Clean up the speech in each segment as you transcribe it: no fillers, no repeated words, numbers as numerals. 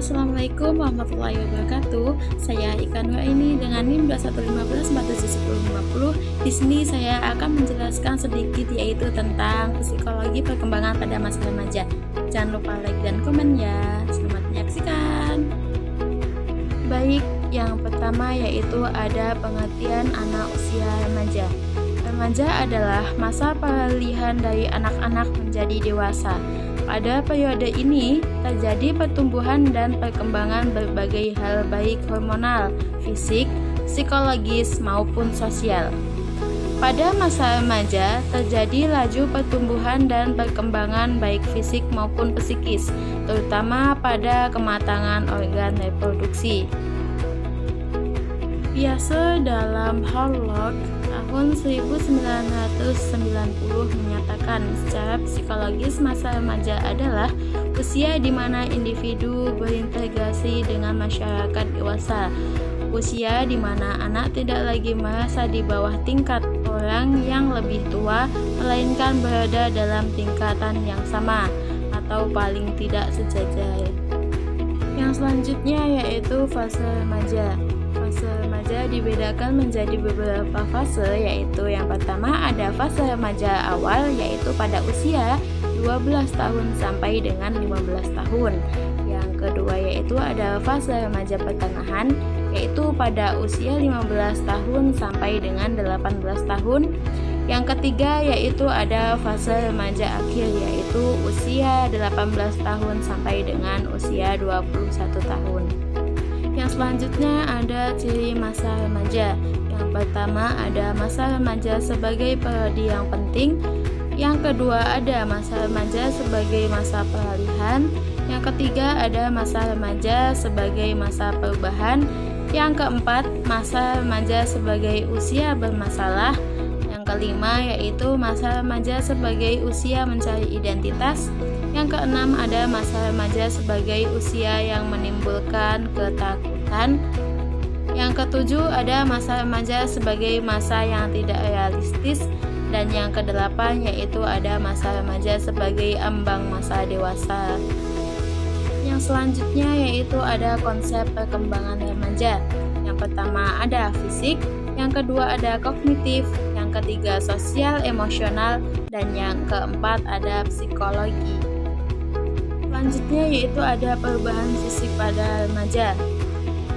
Assalamualaikum warahmatullahi wabarakatuh. Saya Ika Nuraini dengan NIM 2115471050. Di sini saya akan menjelaskan sedikit yaitu tentang psikologi perkembangan pada masa remaja. Jangan lupa like dan komen ya. Selamat menyaksikan. Baik, yang pertama yaitu ada pengertian anak usia remaja. Remaja adalah masa peralihan dari anak-anak menjadi dewasa. Pada periode ini, terjadi pertumbuhan dan perkembangan berbagai hal baik hormonal, fisik, psikologis, maupun sosial. Pada masa remaja, terjadi laju pertumbuhan dan perkembangan baik fisik maupun psikis, terutama pada kematangan organ reproduksi. Biasa dalam Harlock tahun 1990 menyatakan secara psikologis masa remaja adalah usia di mana individu berintegrasi dengan masyarakat dewasa, usia di mana anak tidak lagi merasa di bawah tingkat orang yang lebih tua, melainkan berada dalam tingkatan yang sama atau paling tidak sejajar. Yang selanjutnya yaitu fase remaja. Fase remaja dibedakan menjadi beberapa fase, yaitu yang pertama ada fase remaja awal yaitu pada usia 12 tahun sampai dengan 15 tahun. Yang kedua yaitu ada fase remaja pertengahan yaitu pada usia 15 tahun sampai dengan 18 tahun. Yang ketiga yaitu ada fase remaja akhir yaitu usia 18 tahun sampai dengan usia 21 tahun. Yang selanjutnya ada ciri masa remaja. Yang pertama ada masa remaja sebagai periode yang penting. Yang kedua ada masa remaja sebagai masa peralihan. Yang ketiga ada masa remaja sebagai masa perubahan. Yang keempat masa remaja sebagai usia bermasalah. Yang kelima yaitu masa remaja sebagai usia mencari identitas. Yang keenam ada masa remaja sebagai usia yang menimbulkan ketakutan. Yang ketujuh ada masa remaja sebagai masa yang tidak realistis. Dan yang kedelapan yaitu ada masa remaja sebagai ambang masa dewasa. Yang selanjutnya yaitu ada konsep perkembangan remaja. Yang pertama ada fisik, yang kedua ada kognitif, yang ketiga sosial emosional, dan yang keempat ada psikologi. Selanjutnya yaitu ada perubahan fisik pada remaja.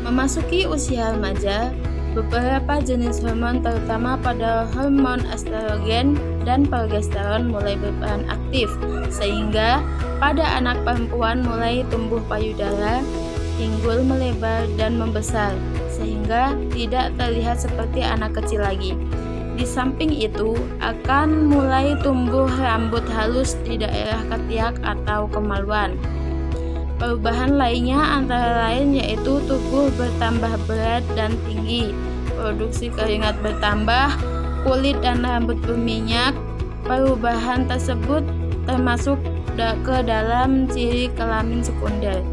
Memasuki usia remaja, beberapa jenis hormon terutama pada hormon estrogen dan progesteron mulai berperan aktif, sehingga pada anak perempuan mulai tumbuh payudara, pinggul melebar dan membesar, sehingga tidak terlihat seperti anak kecil lagi. Di samping itu, akan mulai tumbuh rambut halus di daerah ketiak atau kemaluan. Perubahan lainnya antara lain yaitu tubuh bertambah berat dan tinggi, produksi keringat bertambah, kulit dan rambut berminyak. Perubahan tersebut termasuk ke dalam ciri kelamin sekunder.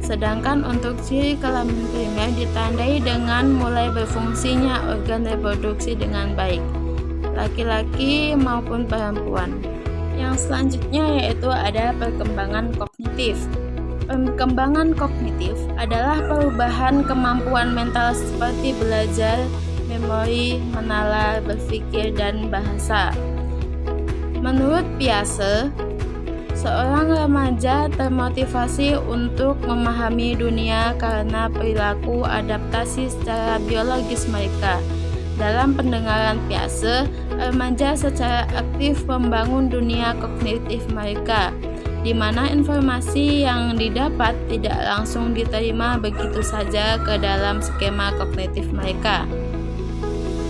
Sedangkan untuk ciri kelamin primer ditandai dengan mulai berfungsinya organ reproduksi dengan baik, laki-laki maupun perempuan. Yang selanjutnya yaitu ada perkembangan kognitif. Perkembangan kognitif adalah perubahan kemampuan mental seperti belajar, memori, menalar, berpikir, dan bahasa. Menurut Piaget, seorang remaja termotivasi untuk memahami dunia karena perilaku adaptasi secara biologis mereka. Dalam pendengaran Piaget, remaja secara aktif membangun dunia kognitif mereka, di mana informasi yang didapat tidak langsung diterima begitu saja ke dalam skema kognitif mereka.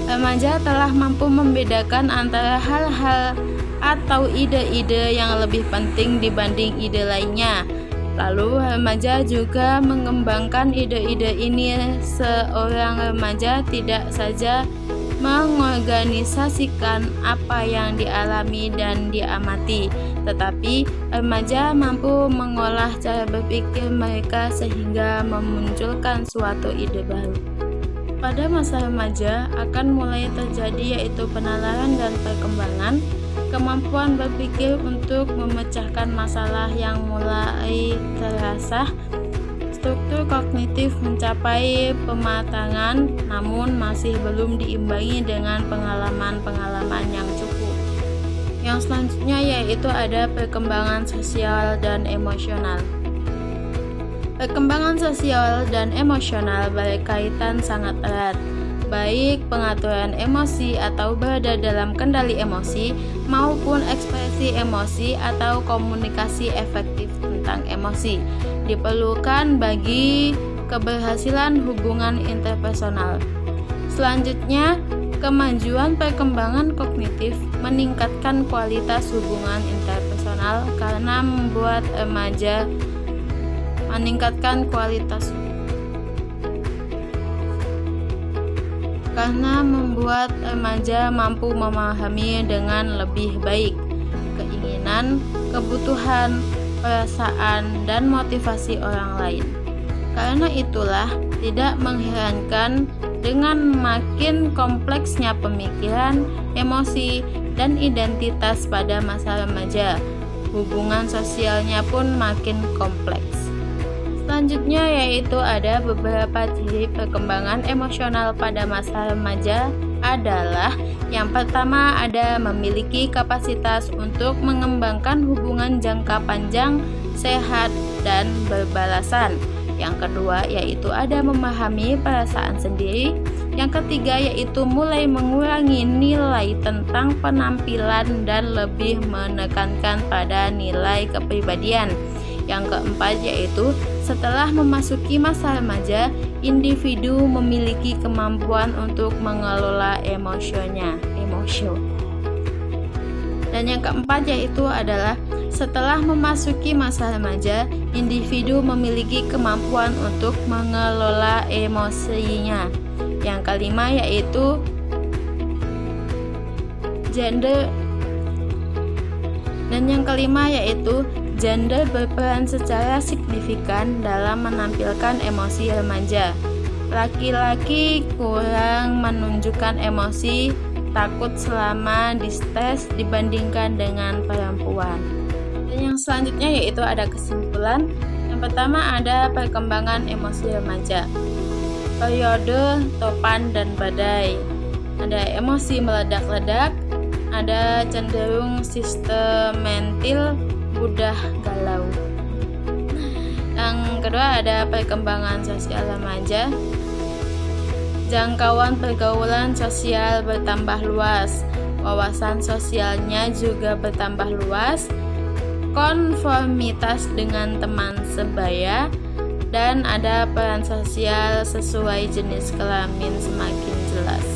Remaja telah mampu membedakan antara hal-hal atau ide-ide yang lebih penting dibanding ide lainnya. Lalu remaja juga mengembangkan ide-ide ini. Seorang remaja tidak saja mengorganisasikan apa yang dialami dan diamati, tetapi remaja mampu mengolah cara berpikir mereka sehingga memunculkan suatu ide baru. Pada masa remaja akan mulai terjadi yaitu penalaran dan perkembangan. Kemampuan berpikir untuk memecahkan masalah yang mulai terasah struktur kognitif mencapai pematangan, namun masih belum diimbangi dengan pengalaman-pengalaman yang cukup. Yang selanjutnya yaitu ada perkembangan sosial dan emosional. Perkembangan sosial dan emosional berkaitan sangat erat, baik pengaturan emosi atau berada dalam kendali emosi, maupun ekspresi emosi atau komunikasi efektif tentang emosi, diperlukan bagi keberhasilan hubungan interpersonal. Selanjutnya, kemajuan perkembangan kognitif meningkatkan kualitas hubungan interpersonal karena membuat remaja mampu memahami dengan lebih baik keinginan, kebutuhan, perasaan, dan motivasi orang lain. Karena itulah, tidak mengherankan dengan makin kompleksnya pemikiran, emosi, dan identitas pada masa remaja, hubungan sosialnya pun makin kompleks. Selanjutnya yaitu ada beberapa ciri perkembangan emosional pada masa remaja adalah yang pertama ada memiliki kapasitas untuk mengembangkan hubungan jangka panjang, sehat, dan berbalasan. Yang kedua yaitu ada memahami perasaan sendiri. Yang ketiga yaitu mulai mengurangi nilai tentang penampilan dan lebih menekankan pada nilai kepribadian. Yang keempat yaitu setelah memasuki masa remaja, individu memiliki kemampuan untuk mengelola emosi. Dan yang keempat yaitu adalah setelah memasuki masa remaja, individu memiliki kemampuan untuk mengelola emosinya. Yang kelima yaitu gender. Dan yang kelima yaitu gender berperan secara signifikan dalam menampilkan emosi remaja. Laki-laki kurang menunjukkan emosi takut selama distres dibandingkan dengan perempuan. Dan yang selanjutnya yaitu ada kesimpulan. Yang pertama ada perkembangan emosi remaja. Periode topan dan badai. Ada emosi meledak-ledak, ada cenderung sistematil, mudah galau. Yang kedua ada perkembangan sosial remaja. Jangkauan pergaulan sosial bertambah luas, wawasan sosialnya juga bertambah luas, konformitas dengan teman sebaya, dan ada peran sosial sesuai jenis kelamin semakin jelas.